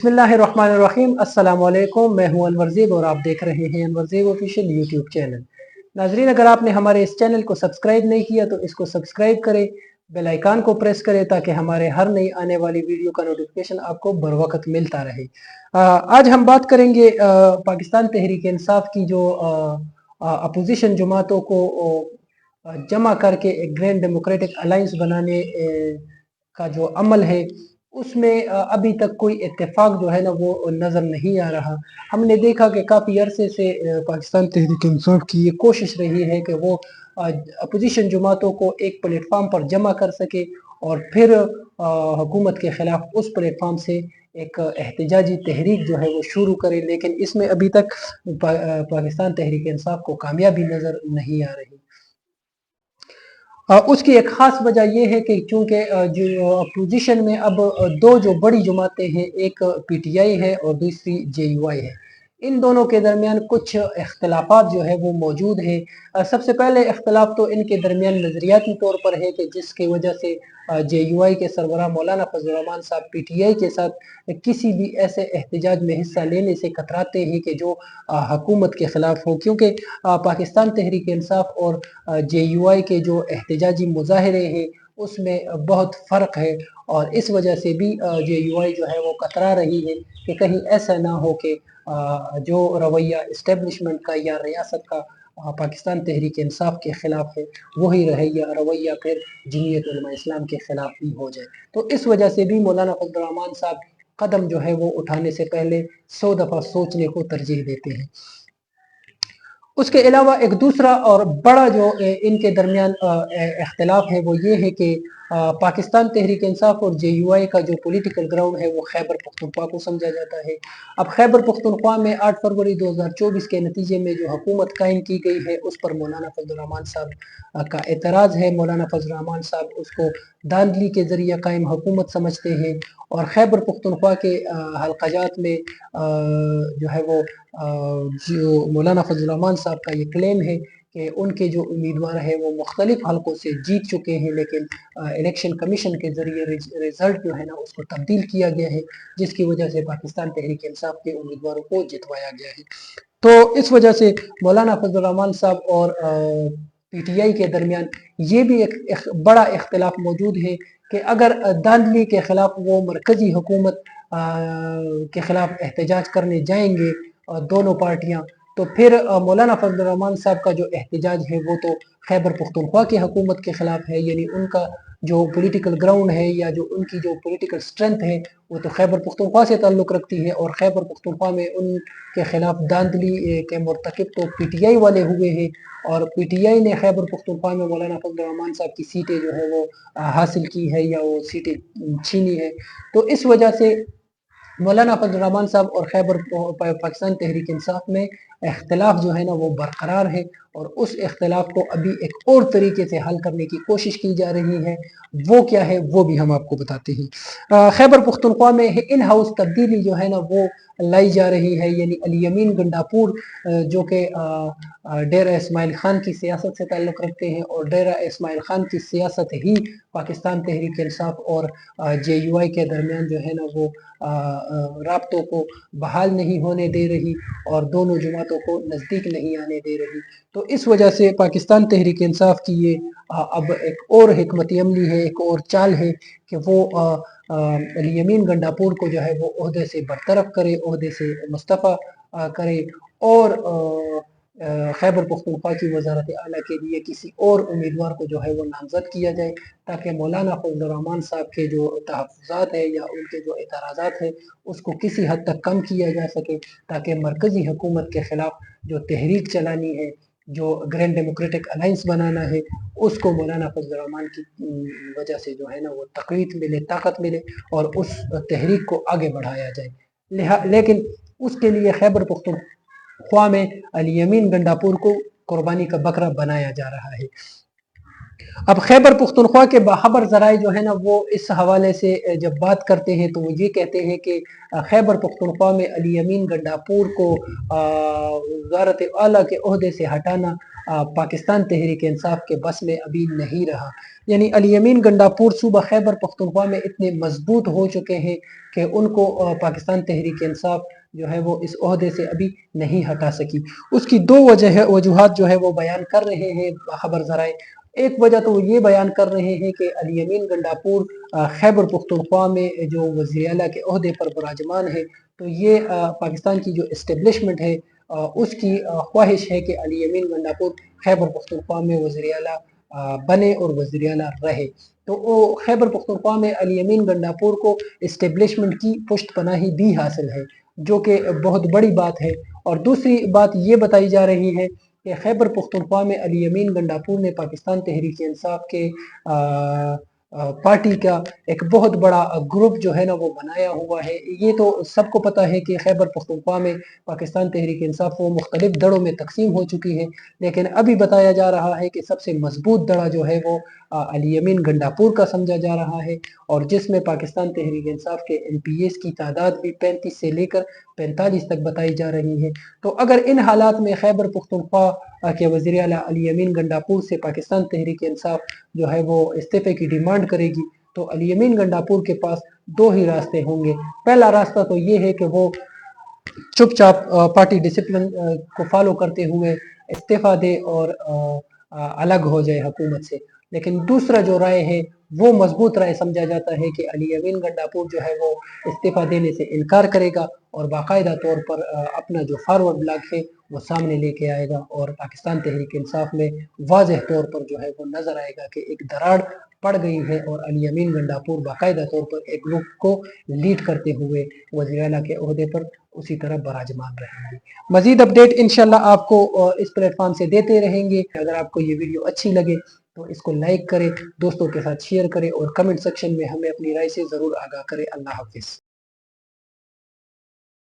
बिस्मिल्लाहिर्रहमानिर्रहीम। अस्सलाम वालेकुम। मैं हूं अनवर ज़ेब और आप देख रहे हैं अनवर ज़ेब ऑफिशियल यूट्यूब चैनल। नाजरीन, अगर आपने हमारे इस चैनल को सब्सक्राइब नहीं किया तो इसको सब्सक्राइब करें, बेल आइकन को प्रेस करें ताकि हमारे हर नई आने वाली वीडियो का नोटिफिकेशन आपको बर वक्त मिलता रहे। आज हम बात करेंगे पाकिस्तान तहरीक इंसाफ की जो अपोजिशन जमातों को जमा करके एक ग्रैंड डेमोक्रेटिक अलायंस बनाने का जो अमल है उसमें अभी तक कोई इत्तेफाक जो है ना वो नज़र नहीं आ रहा। हमने देखा कि काफ़ी अरसे से पाकिस्तान तहरीक इंसाफ की ये कोशिश रही है कि वो अपोजिशन जमातों को एक प्लेटफार्म पर जमा कर सके और फिर हुकूमत के ख़िलाफ़ उस प्लेटफार्म से एक एहतजाजी तहरीक जो है वो शुरू करे, लेकिन इसमें अभी तक पाकिस्तान तहरीक इंसाफ को कामयाबी नज़र नहीं आ रही। उसकी एक ख़ास वजह यह है कि चूँकि जो अपोजिशन में अब दो जो बड़ी जमातें हैं, एक पीटीआई है और दूसरी जेयूआई है। इन दोनों के दरमियान कुछ इख्तलाफात जो है वो मौजूद हैं। सबसे पहले इख्तलाफ तो इनके दरमियान नज़रियाती तौर पर है कि जिसकी वजह से जेयूआई के सरबराह मौलाना फजल रहमान साहब पीटीआई के साथ किसी भी ऐसे एहतजाज में हिस्सा लेने से कतराते हैं कि जो हुकूमत के ख़िलाफ़ हो, क्योंकि पाकिस्तान तहरीक इंसाफ और जेयूआई के जो एहतजाजी मुजाहरे हैं उसमें बहुत फ़र्क है और इस वजह से भी जेयूआई जो है वो कतरा रही है कि कहीं ऐसा ना हो कि जो रवैया इस्टेब्लिशमेंट का या रियासत का पाकिस्तान तहरीक इंसाफ के ख़िलाफ़ है वही रहे या रवैया फिर जमीयत उलमा इस्लाम के ख़िलाफ़ भी हो जाए। तो इस वजह से भी मौलाना फजल रहमान साहब कदम जो है वो उठाने से पहले 100 दफ़ा सोचने को तरजीह देते हैं। उसके अलावा एक दूसरा और बड़ा जो इनके दरमियान इख्तिलाफ है वो ये है कि पाकिस्तान तहरीक इंसाफ और जेयूआई का जो पॉलिटिकल ग्राउंड है वो खैबर पख्तूनख्वा को समझा जाता है। अब खैबर पख्तूनख्वा में 8 फरवरी 2024 के नतीजे में जो हुकूमत कायम की गई है उस पर मौलाना फजल रहमान साहब का एतराज़ है। मौलाना फजल रहमान साहब उसको धांधली के ज़रिए कायम हुकूमत समझते हैं और खैबर पख्तूनख्वा के हल्काजात में जो है वो जो मौलाना फजल रहमान साहब का ये क्लेम है कि उनके जो उम्मीदवार हैं वो मुख्तलिफ हलकों से जीत चुके हैं, लेकिन इलेक्शन कमीशन के ज़रिए रिज़ल्ट जो है ना उसको तब्दील किया गया है, जिसकी वजह से पाकिस्तान तहरीक इंसाफ के उम्मीदवारों को जितवाया गया है। तो इस वजह से मौलाना फजल रहमान साहब और पीटीआई के दरमियान ये भी एक बड़ा इख्तिलाफ मौजूद है कि अगर धांधली के ख़िलाफ़ वो मरकज़ी हुकूमत के ख़िलाफ़ एहतजाज करने जाएंगे दोनों पार्टियां, तो फिर मौलाना फजल रहमान साहब का जो एहतजाज है वो तो खैबर पख्तूनख्वा की हुकूमत के ख़िलाफ़ है, यानी उनका जो पॉलिटिकल ग्राउंड है या जो उनकी जो पॉलिटिकल स्ट्रेंथ है वो तो खैबर पख्तूनख्वा से ताल्लुक़ रखती है और खैबर पख्तूनख्वा में उनके ख़िलाफ़ धांधली के मुर्तकिब तो पीटीआई वाले हुए हैं और पीटीआई ने खैबर पख्तूनख्वा में मौलाना फजल रहमान साहब की सीटें जो है वो हासिल की है या वो सीटें छीनी है। तो इस वजह से मौलाना फजल रहमान साहब और खैबर पाकिस्तान तहरीक इंसाफ में इख्तिलाफ जो है ना वो बरकरार है और उस इख्तिलाफ को अभी एक और तरीके से हल करने की कोशिश की जा रही है। वो क्या है वो भी हम आपको बताते हैं। खैबर पख्तूनख्वा में इन हाउस तब्दीली जो है ना वो लाई जा रही है, यानी अली अमीन गंडापुर जो कि डेरा इस्माइल खान की सियासत से ताल्लुक़ रखते हैं और डेरा इस्माइल खान की सियासत ही पाकिस्तान तहरीक इंसाफ और जेयूआई के दरमियान जो है ना वो राब्तों को बहाल नहीं होने दे रही और दोनों जमातों को नज़दीक नहीं आने दे रही। तो इस वजह से पाकिस्तान तहरीक इंसाफ की ये अब एक और हिकमत अमली है, एक और चाल है कि वो अली अमीन गंडापुर को जो है वो ओहदे से बरतरफ करे, ओहदे से मुस्तफ़ा करे और खैबर पख्तूनख्वा की वज़ारत आला के लिए किसी और उम्मीदवार को जो है वो नामज़द किया जाए ताकि मौलाना फजल रहमान साहब के जो तहफ़्फ़ुज़ात है या उनके जो एतराज़ात है उसको किसी हद तक कम किया जा सके, ताकि मरकज़ी हुकूमत के ख़िलाफ़ जो तहरीक चलानी है, जो ग्रैंड डेमोक्रेटिक अलायंस बनाना है, उसको मौलाना फजल रहमान की वजह से जो है ना वो तक़वीत मिले, ताकत मिले और उस तहरीक को आगे बढ़ाया जाए। लेकिन उसके लिए खैबर पख्तूनख्वा में अली अमीन गंडापुर को कुर्बानी का बकरा बनाया जा रहा है। अब खैबर पुख्तनख्वा के बाखबर ज़राए जो है ना वो इस हवाले से जब बात करते हैं तो वो ये कहते हैं कि खैबर पुख्तनख्वा में अली अमीन गंडापुर को वज़ारत आला के ओहदे से हटाना पाकिस्तान तहरीक इंसाफ के बस में अभी नहीं रहा। यानी अली अमीन गंडापुर सूबा खैबर पुख्तनख्वा में इतने मजबूत हो चुके हैं कि उनको पाकिस्तान तहरीक इंसाफ जो है वो इस ओहदे से अभी नहीं हटा सकी। उसकी दो वजूहात जो है वो बयान कर रहे हैं खबर ज़राए। एक वजह तो वो ये बयान कर रहे हैं कि अली अमीन गंडापुर खैबर पुख्तनख्वा में जो वज़ीर आला के ओहदे पर बराजमान है, तो ये पाकिस्तान की जो इस्टेब्लिशमेंट है उसकी ख्वाहिश है कि अली अमीन गंडापुर खैबर पुख्तनख्वा में वज़ीर आला बने और वज़ीर आला रहे। तो वो खैबर पुख्तनख्वा में अली अमीन गंडापुर को इस्टेब्लिशमेंट की पुष्ट पनाही भी हासिल है, जो कि बहुत बड़ी बात है। और दूसरी बात ये बताई जा रही है कि खैबर पुख्तनख्वा में अली अमीन गंडापुर ने पाकिस्तान तहरीक इंसाफ के पार्टी का एक बहुत बड़ा ग्रुप जो है ना वो बनाया हुआ है। ये तो सबको पता है कि खैबर पुख्तनख्वा में पाकिस्तान तहरीक इंसाफ वो मुख्तलिफ दड़ों में तकसीम हो चुकी है, लेकिन अभी बताया जा रहा है कि सबसे मजबूत दड़ा जो है वो अली अमीन गंडापुर का समझा जा रहा है, और जिसमें पाकिस्तान तहरीक इंसाफ के MPs की तादाद भी 35 से लेकर 45 तक बताई जा रही है। तो अगर इन हालात में खैबर पुख्तनख्वा के वज़ीर आला अली अमीन गंडापुर से पाकिस्तान तहरीक इंसाफ जो है वो इस्तीफे की डिमांड करेगी, तो अली अमीन गंडापुर के पास दो ही रास्ते होंगे। पहला रास्ता तो ये है कि वो चुपचाप पार्टी डिसिप्लिन को फॉलो करते हुए इस्तीफा दे और अलग हो जाए हुकूमत से। लेकिन दूसरा जो राय है वो मजबूत राय समझा जाता है कि अली अमीन गंडापुर जो है वो इस्तीफा देने से इनकार करेगा और बाकायदा तौर पर अपना जो फॉरवर्ड ब्लॉक है वो सामने लेके आएगा, और पाकिस्तान तहरीक इंसाफ में वाज़ेह तौर पर जो है वो नजर आएगा कि एक दरार पड़ गई है और अली अमीन गंडापुर बाकायदा तौर पर एक ग्रुप को लीड करते हुए वज़ीर आला के ओहदे पर उसी तरह बराजमान रहेंगे। मजीद अपडेट इंशाल्लाह आपको इस प्लेटफॉर्म से देते रहेंगे। अगर आपको ये वीडियो अच्छी लगे तो इसको लाइक करें, दोस्तों के साथ शेयर करें और कमेंट सेक्शन में हमें अपनी राय से ज़रूर आगाह करें। अल्लाह हाफिज़।